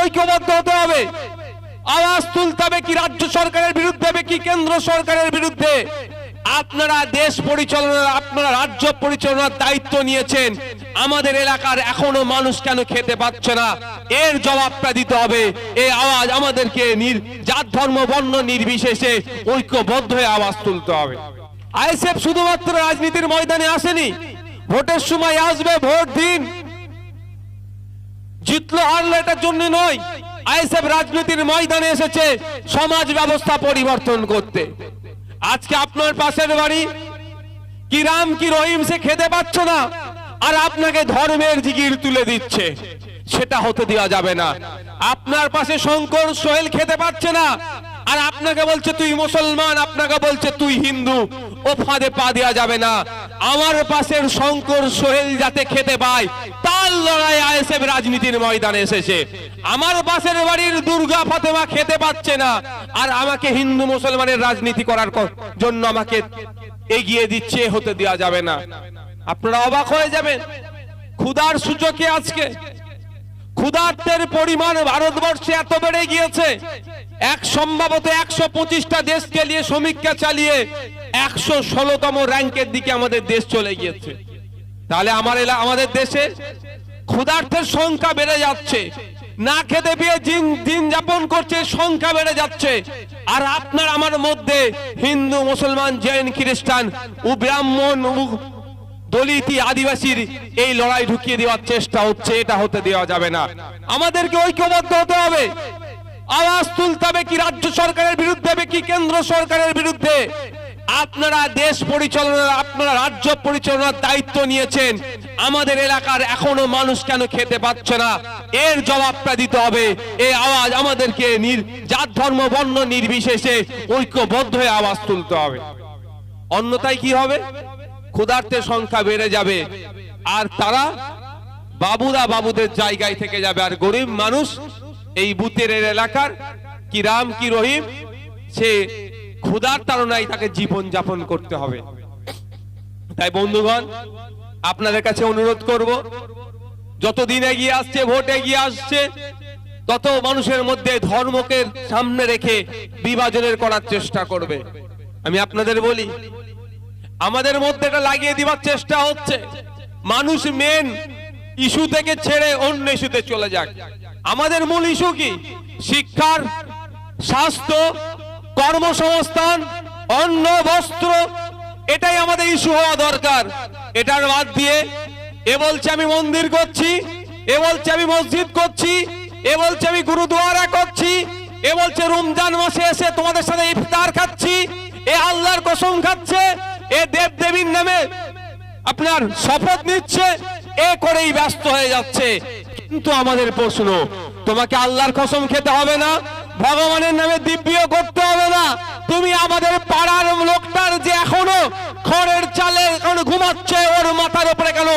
ঐক্যবদ্ধ হতে হবে। আওয়াজ তুলতে হবে, কি রাজ্য সরকারের বিরুদ্ধে হবে, কি কেন্দ্র সরকারের বিরুদ্ধে। আপনারা দেশ পরিচালনার, আপনারা রাজ্য পরিচালনার দায়িত্ব নিয়েছেন, আমাদের এলাকার এখনো মানুষ কেন খেতে পাচ্ছে না, এর জবাবটা দিতে হবে। এই আওয়াজ আমাদেরকে জাত ধর্ম বর্ণ নির্বিশেষে ঐক্যবদ্ধ হয়ে আওয়াজ তুলতে হবে। আইএসএফ শুধুমাত্র রাজনীতির ময়দানে আসেনি, ভোটের সময় আসবে, ভোট দিন, জিতলো হারলো এটার জন্য নয়। আইএসএফ রাজনীতির ময়দানে এসেছে সমাজ ব্যবস্থা পরিবর্তন করতে। আজকে আপনার পাশের বাড়ি কি রাম কি রহিম সে খেতে পাচ্ছ না, আর আপনাকে ধর্মের জিগির তুলে দিচ্ছে, সেটা হতে দেওয়া যাবে না। আপনার পাশে শঙ্কর সোহেল খেতে পাচ্ছে না, আর আপনাকে বলছে তুই মুসলমান, আপনাকে বলছে তুই হিন্দু, ও ফাঁদে পা দেওয়া যাবে না। আমার পাশের শঙ্কর সোহেল যাতে খেতে পায় তার লড়াই আইএসএফ রাজনীতির ময়দানে এসেছে। আমার পাশের বাড়ির দুর্গা ফাতেমা খেতে পাচ্ছে না, আর আমাকে হিন্দু মুসলমানের রাজনীতি করার জন্য আমাকে এগিয়ে দিচ্ছে, হতে দেওয়া যাবে না। আপনারা অবাক হয়ে যাবেন, ক্ষুধার সূচকে আজকে ক্ষুধার্তের পরিমাণ ভারতবর্ষে এত বেড়ে গিয়েছে, সম্ভবত 125টা দেশকে নিয়ে সমীক্ষা চালিয়ে 116তম র্যাঙ্কের দিকে আমাদের দেশ চলে গিয়েছে। তাহলে আমাদের দেশে ক্ষুধার্তের সংখ্যা বেড়ে যাচ্ছে, না খেতে পেয়ে দিন যাপন করছে, সংখ্যা বেড়ে যাচ্ছে। আর আপনার আমার মধ্যে হিন্দু মুসলমান জৈন খ্রিস্টান ও ব্রাহ্মণ দলিত আদিবাসীর এই লড়াই ঢুকিয়ে দেওয়ার চেষ্টা হচ্ছে, এটা হতে দেওয়া যাবে না। আমাদেরকে ঐক্যবদ্ধ হতে হবে, আওয়াজ তুলতে হবে, কি রাজ্য সরকারের বিরুদ্ধে হবে, কি কেন্দ্র সরকারের বিরুদ্ধে। আপনারা দেশ পরিচালনার, আপনারা রাজ্য পরিচালনার দায়িত্ব নিয়েছেন, আমাদের এলাকার এখনো মানুষ কেন খেতে পাচ্ছে না, এর জবাবটা দিতে হবে। এই আওয়াজ আমাদেরকে জাত ধর্ম বর্ণ নির্বিশেষে ঐক্যবদ্ধ হয়ে আওয়াজ তুলতে হবে। অন্যথায় কি হবে, ক্ষুধার্তের সংখ্যা বেড়ে যাবে, আর তারা বাবুদের জায়গায় থেকে যাবে, আর গরিব মানুষ এই বুথের এলাকার কি রাম কি রহিম সে ক্ষুধার তাড়নায় তাকে জীবন যাপন করতে হবে। তাই বন্ধুগণ, আপনাদের কাছে অনুরোধ করব, যতদিন এগিয়ে আসছে, ভোট এগিয়ে আসছে, তত মানুষের মধ্যে ধর্মকে সামনে রেখে বিভাজনের করার চেষ্টা করবে। আমি আপনাদের বলি, আমাদের মধ্যে এটা লাগিয়ে দেওয়ার চেষ্টা হচ্ছে, মানুষ মেন ইস্যু থেকে ছেড়ে অন্য ইস্যুতে চলে যাক। আমাদের মূল ইস্যু কি? শিক্ষার, স্বাস্থ্য, কর্মসংস্থান, অন্ন, বস্ত্র, এটাই আমাদের ইস্যু হওয়া দরকার। এটার বাদ দিয়ে এ বলছে আমি মন্দির করছি, এ বলছে আমি মসজিদ করছি, এ বলছে আমি গুরুদুয়ারা করছি, এ বলছে রমজান মাসে এসে তোমাদের সাথে ইফতার খাচ্ছি, এ আল্লাহর কসম খাচ্ছে, এ দেব দেবীর নামে আপনার শপথ নিচ্ছে, এ করেই ব্যস্ত হয়ে যাচ্ছে। কিন্তু আমাদের প্রশ্ন, তোমাকে আল্লাহর কসম খেতে হবে না, ভগবানের নামে দিব্য করতে হবে না, তুমি আমাদের পাড়ার লোকটার যে এখনো খড়ের চালে এখনো ঘুমাচ্ছে, ওর মাথার উপরে কেন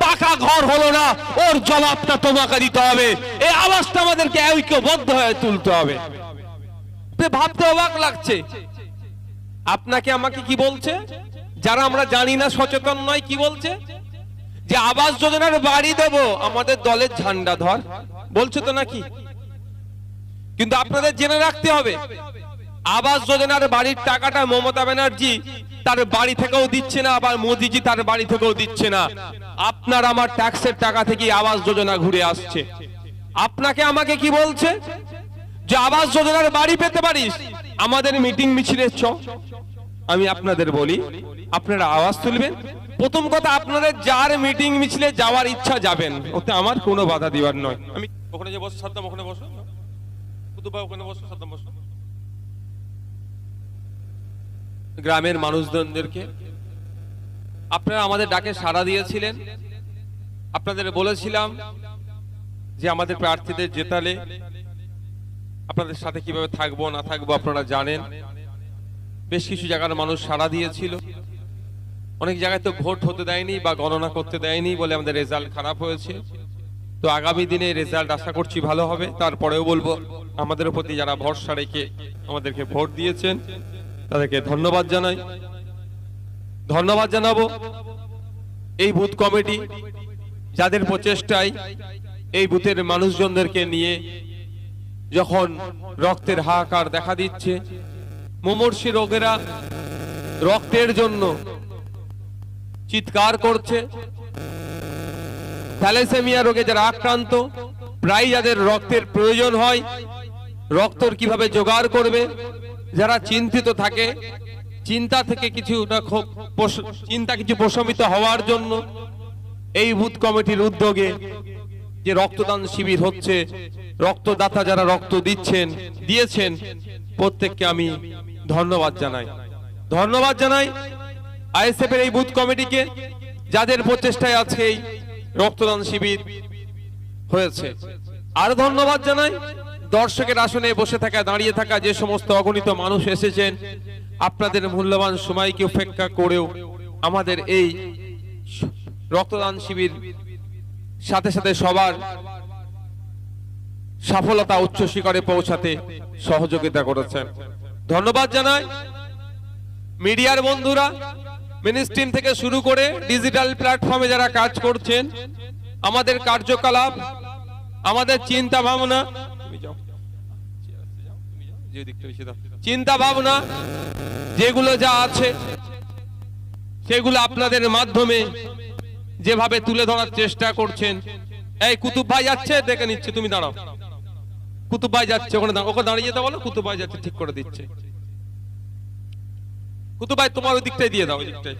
পাকা ঘর হলো না, ওর জবাবটা তোমাকে দিতে হবে। এই আওয়াজটা আমাদেরকে ঐক্যবদ্ধ হয়ে তুলতে হবে। ভাবতে অবাক লাগছে, আপনাকে আমাকে কি বলছে, যারা আমরা জানি না, সচেতন নয়, কি বলছে যে আবাস যোজনার বাড়ি দেব, আমাদের দলের ঝান্ডা ধর বলছে তো নাকি? কিন্তু আপনাদের জেনে রাখতে হবে, আবাস যোজনার বাড়ির টাকাটা মমতা ব্যানার্জি তার বাড়ি থেকেও দিচ্ছে না, আবার মোদিজি তার বাড়ি থেকেও দিচ্ছে না, আপনার আমার ট্যাক্সের টাকা থেকে আবাস যোজনা ঘুরে আসছে। আপনাকে আমাকে কি বলছে যে আবাস যোজনার বাড়ি পেতে পারিস, আমাদের মিটিং মিছিলের চ। আমি আপনাদের বলি, আপনারা আওয়াজ তুলবেন। প্রথম কথা, আপনাদের যার মিটিং মিছিলে যাওয়ার ইচ্ছা যাবেন, ওতে আমার কোনো বাধা দিবার নয়। আমি ওখানে যে বসে সাদ্দাম, ওখানে বসো, ওখানে বসো, সাদ্দাম বসো। গ্রামের মানুষজনদেরকে আপনারা আমাদের ডাকে সাড়া দিয়েছিলেন, আপনাদের বলেছিলাম যে আমাদের প্রার্থীদের জেতালে আপনাদের সাথে কিভাবে থাকবো না থাকবো আপনারা জানেন। বেশ কিছু জায়গার মানুষ সাড়া দিয়েছিল, অনেক জায়গায় তো ভোট হতে দেয়নি বা গণনা করতে দেয়নি বলে আমাদের রেজাল্ট খারাপ হয়েছে। তো আগামী দিনে রেজাল্ট আশা করছি ভালো হবে। তারপরেও বলবো, আমাদের প্রতি যারা ভরসা রেখে আমাদেরকে ভোট দিয়েছেন তাদেরকে ধন্যবাদ জানাই। ধন্যবাদ জানাবো এই বুথ কমিটি, যাদের প্রচেষ্টায় এই বুথের মানুষজনদেরকে নিয়ে যখন রক্তের হাহাকার দেখা দিচ্ছে, মুমূর্ষু রোগীরা রক্তের জন্য চিৎকার করছে, থ্যালাসেমিয়া রোগে যারা আক্রান্ত, প্রায় যাদের রক্তের প্রয়োজন হয়, রক্তর কিভাবে জোগাড় করবে, যারা চিন্তিত থাকে, চিন্তা থেকে কিছু প্রশমিত হওয়ার জন্য এই বুথ কমিটির উদ্যোগে যে রক্তদান শিবির হচ্ছে, রক্তদাতা যারা রক্ত দিয়েছেন প্রত্যেককে আমি ধন্যবাদ জানাই আইএসএফ এর এই বুথ কমিটিকে, যাদের প্রচেষ্টায় আজকে এই রক্তদান শিবির হয়েছে। আর ধন্যবাদ জানাই দর্শকের আসনে বসে থাকা, দাঁড়িয়ে থাকা যে সমস্ত অগণিত মানুষ এসেছেন, আপনাদের মূল্যবান সময়কে উপেক্ষা করেও আমাদের এই রক্তদান শিবির সাথে সাথে সবার সফলতা উচ্চ শিখরে পৌঁছাতে সহযোগিতা করেছেন। ধন্যবাদ জানাই মিডিয়ার বন্ধুরা, মেইনস্ট্রিম থেকে শুরু করে ডিজিটাল প্ল্যাটফর্মে যারা কাজ করছেন, আমাদের কার্যকলাপ, আমাদের চিন্তা ভাবনা যেগুলো যা আছে সেগুলো আপনাদের মাধ্যমে যেভাবে তুলে ধরার চেষ্টা করছেন। এই কুতুব ভাই যাচ্ছে, দেখে নিচ্ছে, তুমি দাঁড়াও। কুতুব ভাই যাচ্ছে, ওকে দাঁড়িয়ে যেতে বলো, কুতুব ভাই যাচ্ছে, ঠিক করে দিচ্ছে। কুতুব ভাই তোমার ওই দিকটাই দিয়ে দাও, ওই দিকটাই।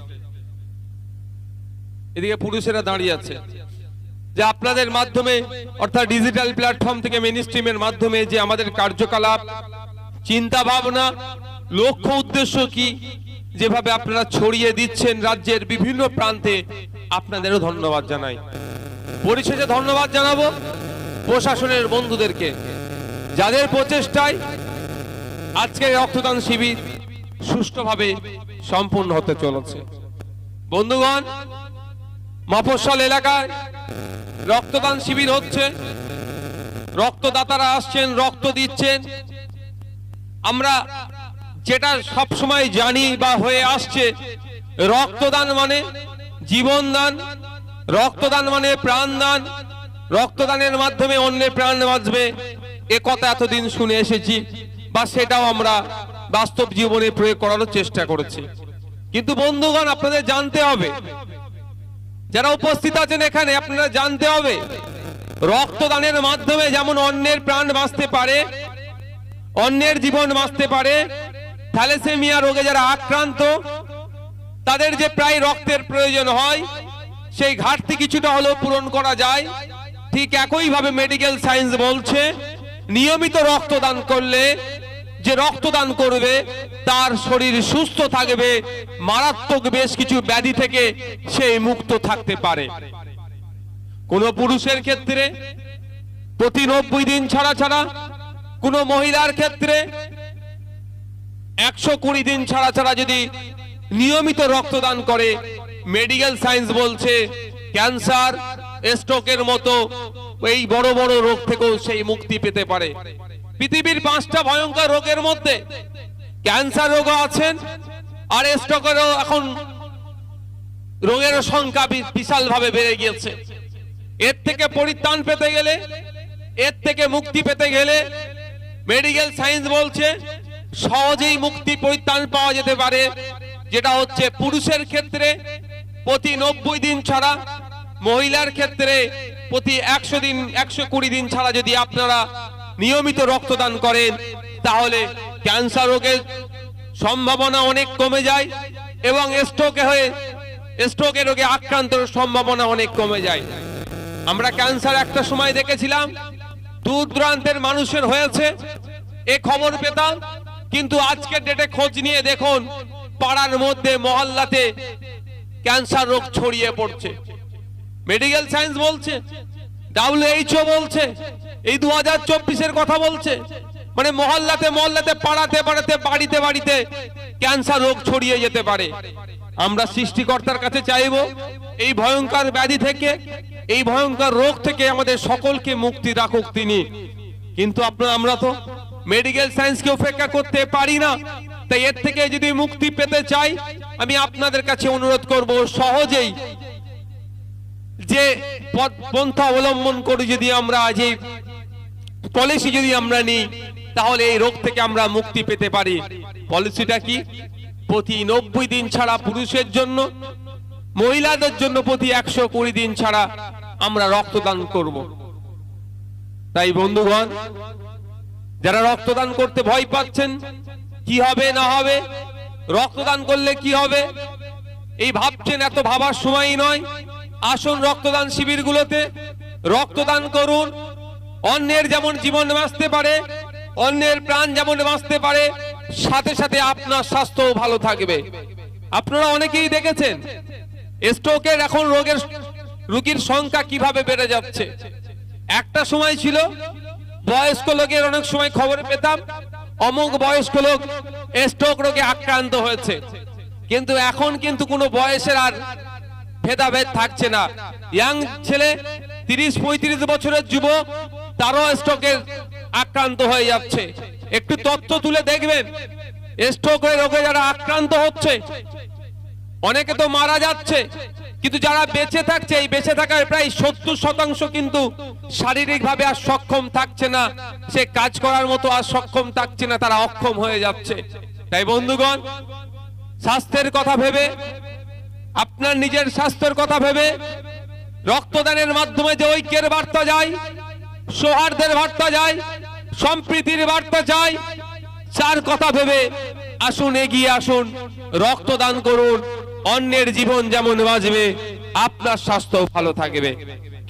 এদিকে পুরুষেরা দাঁড়িয়ে আছে। যে আপনাদের মাধ্যমে, অর্থাৎ ডিজিটাল প্ল্যাটফর্ম থেকে মেইনস্ট্রিমের মাধ্যমে যে আমাদের কার্যকলাপ, চিন্তা ভাবনা, লক্ষ্য উদ্দেশ্য কি, যেভাবে আপনারা ছড়িয়ে দিচ্ছেন রাজ্যের বিভিন্ন প্রান্তে, আপনাদেরও ধন্যবাদ জানাই। পরিশেষে ধন্যবাদ জানাবো প্রশাসনের বন্ধুদেরকে, যাদের প্রচেষ্টায় আজকের রক্তদান শিবির সুষ্ঠুভাবে সম্পূর্ণ হতে চলেছে। বন্ধুগণ, মফস্বল এলাকায় রক্তদান শিবির হচ্ছে, রক্তদাতারা আসছেন, রক্ত দিচ্ছেন। আমরা যেটা সব সময় জানি বা হয়ে আসছে, রক্তদান মানে জীবনদান, রক্তদান মানে প্রাণদান, রক্তদানের মাধ্যমে অন্যের প্রাণ বাঁচবে, এ কথা এতদিন শুনে এসেছি, বা সেটাও আমরা বাস্তব জীবনে প্রয়োগ করার চেষ্টা করেছি। কিন্তু বন্ধুগণ, আপনাদের জানতে হবে, যারা উপস্থিত আছেন এখানে, আপনারা জানতে হবে রক্তদানের মাধ্যমে যেমন অন্যের প্রাণ বাঁচতে পারে, অন্যের জীবন বাঁচতে পারে, থ্যালাসেমিয়া রোগে যারা আক্রান্ত তাদের যে প্রায় রক্তের প্রয়োজন হয়, সেই ঘাটতি কিছুটা হলেও পূরণ করা যায়। ঠিক একইভাবে মেডিকেল সায়েন্স বলছে, নিয়মিত রক্তদান করলে যে রক্তদান করবে তার শরীর সুস্থ থাকবে, মারাত্মক বেশ কিছু ব্যাধি থেকে সে মুক্ত থাকতে পারে। কোন পুরুষের ক্ষেত্রে প্রতি 90 দিন ছাড়া ছাড়া, কোন মহিলার ক্ষেত্রে 120 দিন ছাড়া ছাড়া যদি নিয়মিত রক্তদান করে, মেডিকেল সায়েন্স বলছে ক্যান্সার, স্ট্রোকের মতো এই বড় বড় রোগ থেকেও সেই মুক্তি পেতে পারে। পৃথিবীর 5টা ভয়ঙ্কর রোগের মধ্যে ক্যান্সার রোগও আছেন, আর স্ট্রোকেরও এখন রোগের সংখ্যা বিশালভাবে বেড়ে গিয়েছে। এর থেকে পরিত্রাণ পেতে গেলে, এর থেকে মুক্তি পেতে গেলে মেডিকেল সায়েন্স বলছে সহজেই মুক্তি পরিত্রাণ পাওয়া যেতে পারে, যেটা হচ্ছে পুরুষের ক্ষেত্রে প্রতি 90 দিন ছাড়া, মহিলার ক্ষেত্রে প্রতি 120 দিন ছাড়া যদি আপনারা নিয়মিত রক্তদান করেন, তাহলে ক্যান্সার রোগের সম্ভাবনা অনেক কমে যায় এবং স্ট্রোকের রোগে আক্রান্তের সম্ভাবনা অনেক কমে যায়। আমরা ক্যান্সার একটা সময় দেখেছিলাম দূর দূরান্তের মানুষের হয়েছে, এ খবর পেতাম, কিন্তু আজকের ডেটে খোঁজ নিয়ে দেখুন পাড়ার মধ্যে, মহল্লাতে ক্যান্সার রোগ ছড়িয়ে পড়ছে। মেডিকেল সায়েন্স বলছে, WHO বলছে, এই 2024-এর কথা বলছে, মানে মহল্লাতে মহল্লাতে, পাড়াতে পাড়াতে, বাড়িতে বাড়িতে ক্যান্সার রোগ ছড়িয়ে যেতে পারে। আমরা সৃষ্টিকর্তার কাছে চাইবো এই ভয়ঙ্কর ব্যাধি থেকে, এই ভয়ঙ্কর রোগ থেকে আমাদের সকলকে মুক্তি রাখুক তিনি। কিন্তু আমরা তো মেডিকেল সায়েন্সকে উপেক্ষা করতে পারি না, তাই এর থেকে যদি মুক্তি পেতে চাই, আমি আপনাদের কাছে অনুরোধ করব, সহজেই যে পন্থা অবলম্বন করি, যদি আমরা আজ এই পলিসি যদি আমরা নিই তাহলে এই রোগ থেকে আমরা মুক্তি পেতে পারি। পলিসিটা কি? প্রতি 90 দিন ছাড়া পুরুষের জন্য, মহিলাদের জন্য প্রতি 120 দিন ছাড়া আমরা রক্তদান করব। তাই বন্ধুগণ, যারা রক্তদান করতে ভয় পাচ্ছেন, কি হবে না হবে, রক্তদান করলে কি হবে এই ভাবছেন, এত ভাবার সময় নয়। আসুন রক্তদান শিবিরগুলোতে রক্তদান করুন। অন্যের যেমন জীবন বাঁচতে পারে, অন্যের প্রাণ যেমন বাঁচতে পারে, সাথে সাথে আপনার স্বাস্থ্যও ভালো থাকবে। আপনারা অনেকেই দেখেছেন স্ট্রোকের এখন রোগীর সংখ্যা কিভাবে বেড়ে যাচ্ছে। একটা সময় ছিল বয়স্ক লোকের অনেক সময় খবর পেতাম অমুক বয়স্ক লোক স্ট্রোক রোগে আক্রান্ত হয়েছে, কিন্তু এখন কিন্তু কোনো বয়সের আর ভেদাভেদ থাকছে না। ইয়াং ছেলে 30-35 বছরের যুবক, তারও স্ট্রোকের আক্রান্ত হয়ে যাচ্ছে। একটু তথ্য তুলে দেখবেন, স্ট্রোকের রোগে যারা আক্রান্ত হচ্ছে অনেকে তো মারা যাচ্ছে, কিন্তু যারা বেঁচে থাকছে, এই বেঁচে থাকার প্রায় 70% কিন্তু শারীরিকভাবে আর সক্ষম থাকছে না, সে কাজ করার মতো আর সক্ষম থাকছে না, তারা অক্ষম হয়ে যাচ্ছে। তাই বন্ধুগণ, স্বাস্থ্যের কথা ভেবে, আপনার নিজের স্বাস্থ্যের কথা ভেবে রক্তদানের মাধ্যমে যে ঐক্যের বার্তা যায়, সৌহার্দ্যের বার্তা যায়, সম্প্রীতির বার্তা যায়, তার কথা ভেবে আসুন এগিয়ে আসুন, রক্তদান করুন। অন্যের জীবন যেমন বাঁচবে, আপনার স্বাস্থ্য ভালো থাকবে।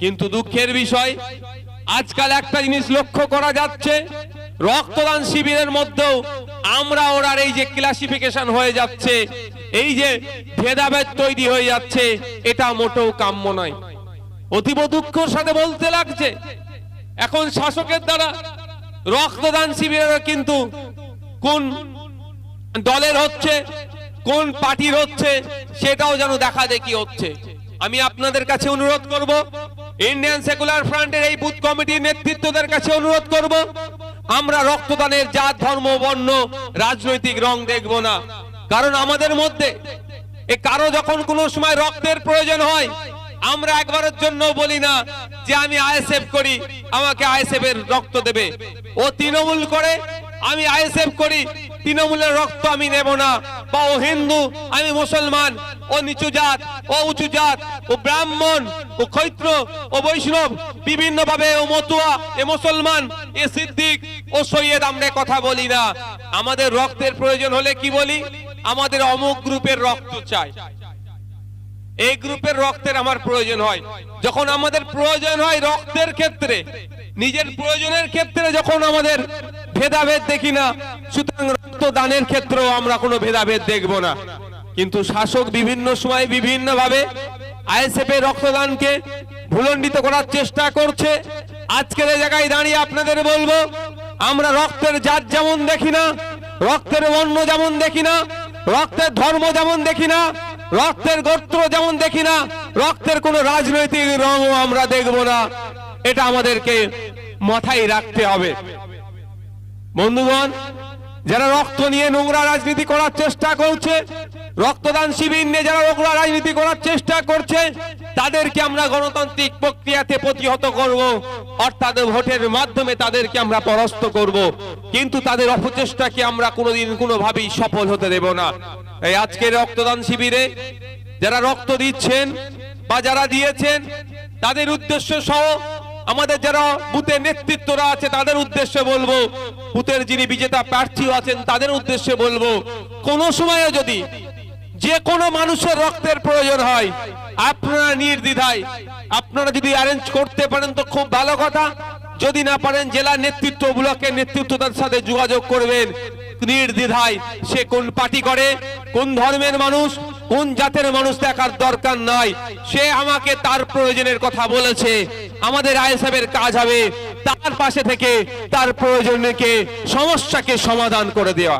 কিন্তু দুঃখের বিষয়, আজকাল একটা জিনিস লক্ষ্য করা যাচ্ছে, রক্তদান শিবিরের মধ্যেও আমরা ওরার এই যে ক্লাসিফিকেশন হয়ে যাচ্ছে, এই যে ভেদাভেদ তৈরি হয়ে যাচ্ছে, এটা মোটেও কাম্য নয়। অতীব দুঃখের সাথে বলতে লাগছে, এখন শাসকের দ্বারা রক্তদান শিবিরের কিন্তু কোন দলের হচ্ছে, কোন পার্টির হচ্ছে, সেটাও যেন দেখা দেখি হচ্ছে। আমি আপনাদের কাছে অনুরোধ করব, ইন্ডিয়ান সেকুলার ফ্রন্টের এই বুথ কমিটির নেতৃত্বদের কাছে অনুরোধ করব, আমরা রক্তদানের জাত, ধর্ম, বর্ণ, রাজনৈতিক রং দেখব না। কারণ আমাদের মধ্যে কারো যখন কোনো সময় রক্তের প্রয়োজন হয়, আমরা একবারের জন্য বলি না যে আমি আইএসএফ করি, আমাকে আইএসএফ এর রক্ত দেবে। ও তৃণমূল করে, আমি আইএসএফ করি, তৃণমূলের রক্ত আমি নেব না। বা ও হিন্দু, আমি মুসলমান, ও নিচু জাত, ও উঁচু জাত, ও ব্রাহ্মণ, ও ক্ষৈত্র, ও বৈষ্ণব, বিভিন্ন ভাবে ও মতুয়া, এ মুসলমান, এ সিদ্দিক, ও সৈয়দ, আমরা কথা বলি না। আমাদের রক্তের প্রয়োজন হলে কি বলি? আমাদের অমুক গ্রুপের রক্ত চাই, এই গ্রুপের রক্তের আমার প্রয়োজন হয়। যখন আমাদের প্রয়োজন হয় রক্তের ক্ষেত্রে, নিজের প্রয়োজনের ক্ষেত্রে যখন আমাদের ভেদাভেদ দেখি না, সুতরাং রক্তদানের ক্ষেত্রেও আমরা কোনো ভেদাভেদ দেখব না। কিন্তু শাসক বিভিন্ন সময় বিভিন্ন ভাবে আইএসএফ এর রক্তদানকে ভুলণ্ডিত করার চেষ্টা করছে। আজকের এই জায়গায় দাঁড়িয়ে আপনাদের বলবো, আমরা রক্তের জাত যেমন দেখি না, রক্তের বর্ণ যেমন দেখি না, রক্তের ধর্ম যেমন দেখি না, রক্তের গোত্র যেমন দেখি না, রক্তের কোন রাজনৈতিক রঙও আমরা দেখব না। এটা আমাদেরকে মাথায় রাখতে হবে। বন্ধুগণ, যারা রক্ত নিয়ে নোংরা রাজনীতি করার চেষ্টা করছে, রক্তদান শিবির নিয়ে যারা নোংরা রাজনীতি করার চেষ্টা করছে, তাদেরকে আমরা গণতান্ত্রিক প্রক্রিয়াতে প্রতিহত করব, অর্থাৎ ভোটের মাধ্যমে তাদেরকে আমরা পরাস্ত করব। কিন্তু তাদের অপচেষ্টাকে আমরা কোনোদিন কোনোভাবেই সফল হতে দেব না। এই আজকের রক্তদান শিবিরে যারা রক্ত দিচ্ছেন বা যারা দিয়েছেন, তাদের উদ্দেশ্য সহ আমাদের যারা বুথের নেতৃত্বরা আছে তাদের উদ্দেশ্যে বলবো, বুথের যিনি বিজেতা প্রার্থী আছেন তাদের উদ্দেশ্যে বলবো, কোন সময়ে যদি যে কোনো মানুষের রক্তের প্রয়োজন হয়, আপনারা নির্দ্বিধায়, আপনারা যদি অ্যারেঞ্জ করতে পারেন তো খুব ভালো কথা, যদি না পারেন জেলা নেতৃত্ব, ব্লকের নেতৃত্বদের সাথে যোগাযোগ করবেন। নির্দ্বিধায় সে কোন পার্টি করে, কোন ধর্মের মানুষ, কোন জাতের মানুষ দেখার দরকার নাই। সে আমাকে তার প্রয়োজনের কথা বলেছে, আমাদের আইএসএফের কাজ হবে তার পাশে থেকে তার প্রয়োজনকে, সমস্যাকে সমাধান করে দেওয়া।